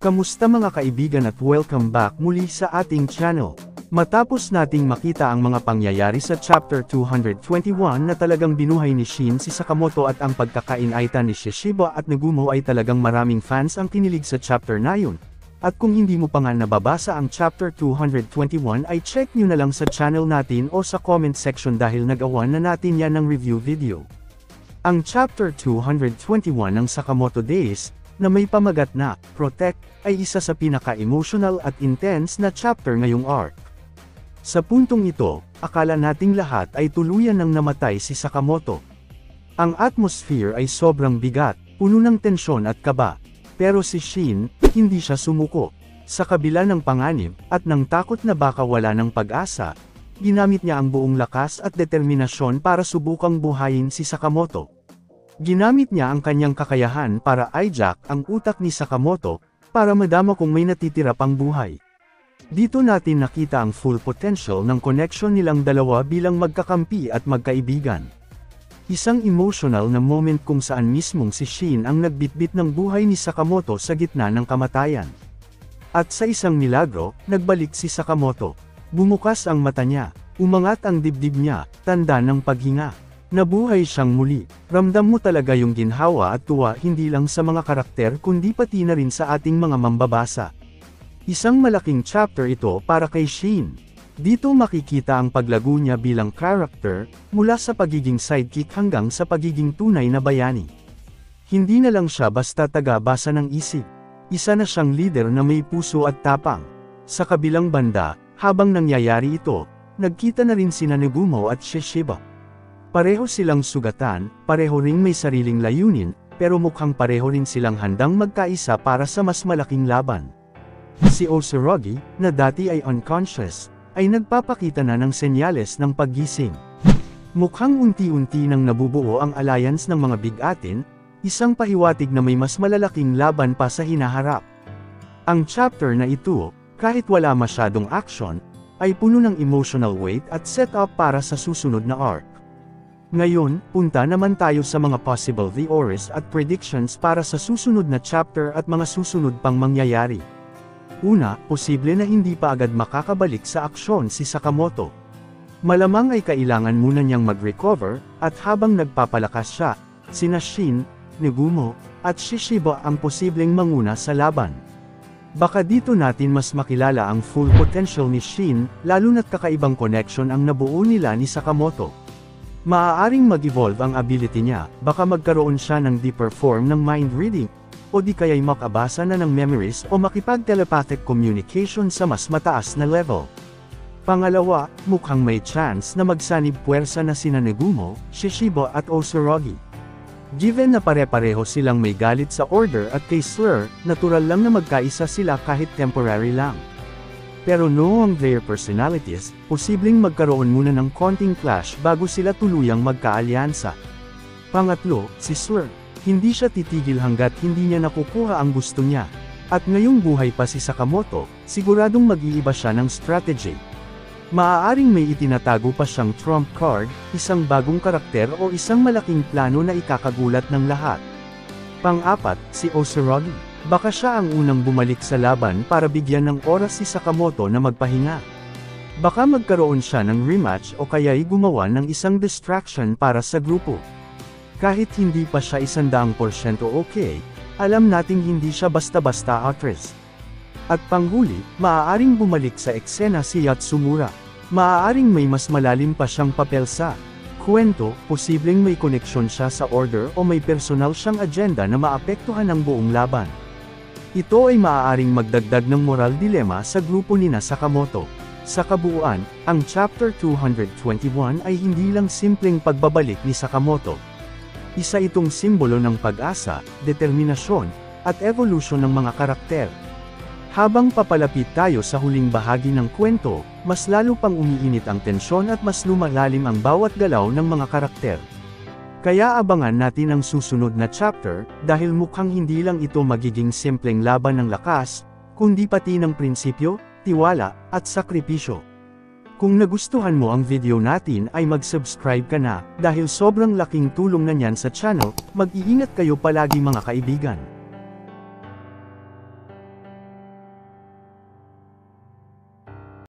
Kamusta mga kaibigan at welcome back muli sa ating channel. Matapos nating makita ang mga pangyayari sa Chapter 221 na talagang binuhay ni Shin si Sakamoto at ang pagkakainaita ni Shishiba at Nagumo ay talagang maraming fans ang kinilig sa chapter na yun. At kung hindi mo pa nga nababasa ang Chapter 221 ay check nyo na lang sa channel natin o sa comment section dahil nagawa na natin yan ng review video. Ang Chapter 221 ng Sakamoto Days, na may pamagat na Protect, ay isa sa pinaka-emotional at intense na chapter ngayong arc. Sa puntong ito, akala nating lahat ay tuluyan ng namatay si Sakamoto. Ang atmosphere ay sobrang bigat, puno ng tensyon at kaba. Pero si Shin, hindi siya sumuko. Sa kabila ng panganib, at ng takot na baka wala ng pag-asa, ginamit niya ang buong lakas at determinasyon para subukang buhayin si Sakamoto. Ginamit niya ang kanyang kakayahan para hijack ang utak ni Sakamoto, para madama kung may natitira pang buhay. Dito natin nakita ang full potential ng connection nilang dalawa bilang magkakampi at magkaibigan. Isang emotional na moment kung saan mismong si Shin ang nagbitbit ng buhay ni Sakamoto sa gitna ng kamatayan. At sa isang milagro, nagbalik si Sakamoto. Bumukas ang mata niya, umangat ang dibdib niya, tanda ng paghinga. Nabuhay siyang muli. Ramdam mo talaga yung ginhawa at tuwa hindi lang sa mga karakter kundi pati na rin sa ating mga mambabasa. Isang malaking chapter ito para kay Shin. Dito makikita ang paglago niya bilang character, mula sa pagiging sidekick hanggang sa pagiging tunay na bayani. Hindi na lang siya basta taga-basa ng isip. Isa na siyang leader na may puso at tapang. Sa kabilang banda, habang nangyayari ito, nagkita na rin sina Nagumo at Shishiba. Pareho silang sugatan, pareho ring may sariling layunin, pero mukhang pareho rin silang handang magkaisa para sa mas malaking laban. Si Osurogi, na dati ay unconscious, ay nagpapakita na ng senyales ng paggising. Mukhang unti-unti nang nabubuo ang alliance ng mga bigatin, isang pahiwatig na may mas malalaking laban pa sa hinaharap. Ang chapter na ito, kahit wala masyadong action, ay puno ng emotional weight at setup para sa susunod na arc. Ngayon, punta naman tayo sa mga possible theories at predictions para sa susunod na chapter at mga susunod pang mangyayari. Una, posible na hindi pa agad makakabalik sa aksyon si Sakamoto. Malamang ay kailangan muna niyang mag-recover, at habang nagpapalakas siya, sina Shin, Nagumo, at Shishiba ang posibleng manguna sa laban. Baka dito natin mas makilala ang full potential ni Shin, lalo na't kakaibang connection ang nabuo nila ni Sakamoto. Maaaring mag-evolve ang ability niya, baka magkaroon siya ng deeper form ng mind reading, o di kaya'y makabasa na ng memories o makipag-telepathic communication sa mas mataas na level. Pangalawa, mukhang may chance na magsanib puwersa na sina Nagumo, Shishiba at Osurogi. Given na pare-pareho silang may galit sa Order at kay Slur, natural lang na magkaisa sila kahit temporary lang. Pero knowing their personalities, posibleng magkaroon muna ng konting clash bago sila tuluyang magkaalyansa. Pangatlo, si Slur. Hindi siya titigil hanggat hindi niya nakukuha ang gusto niya. At ngayong buhay pa si Sakamoto, siguradong mag-iiba siya ng strategy. Maaaring may itinatago pa siyang trump card, isang bagong karakter o isang malaking plano na ikakagulat ng lahat. Pang-apat, si Osurogi. Baka siya ang unang bumalik sa laban para bigyan ng oras si Sakamoto na magpahinga. Baka magkaroon siya ng rematch o kaya'y gumawa ng isang distraction para sa grupo. Kahit hindi pa siya 100% okay, alam nating hindi siya basta-basta actress. At panghuli, maaaring bumalik sa eksena si Yatsumura. Maaaring may mas malalim pa siyang papel sa kwento, posibleng may koneksyon siya sa Order o may personal siyang agenda na maapektuhan ang buong laban. Ito ay maaaring magdagdag ng moral dilemma sa grupo ni Sakamoto. Sa kabuuan, ang Chapter 221 ay hindi lang simpleng pagbabalik ni Sakamoto. Isa itong simbolo ng pag-asa, determinasyon, at evolution ng mga karakter. Habang papalapit tayo sa huling bahagi ng kwento, mas lalo pang umiinit ang tensyon at mas lumalalim ang bawat galaw ng mga karakter. Kaya abangan natin ang susunod na chapter, dahil mukhang hindi lang ito magiging simpleng laban ng lakas, kundi pati ng prinsipyo, tiwala, at sakripisyo. Kung nagustuhan mo ang video natin ay mag-subscribe ka na, dahil sobrang laking tulong na niyan sa channel. Mag-iingat kayo palagi mga kaibigan.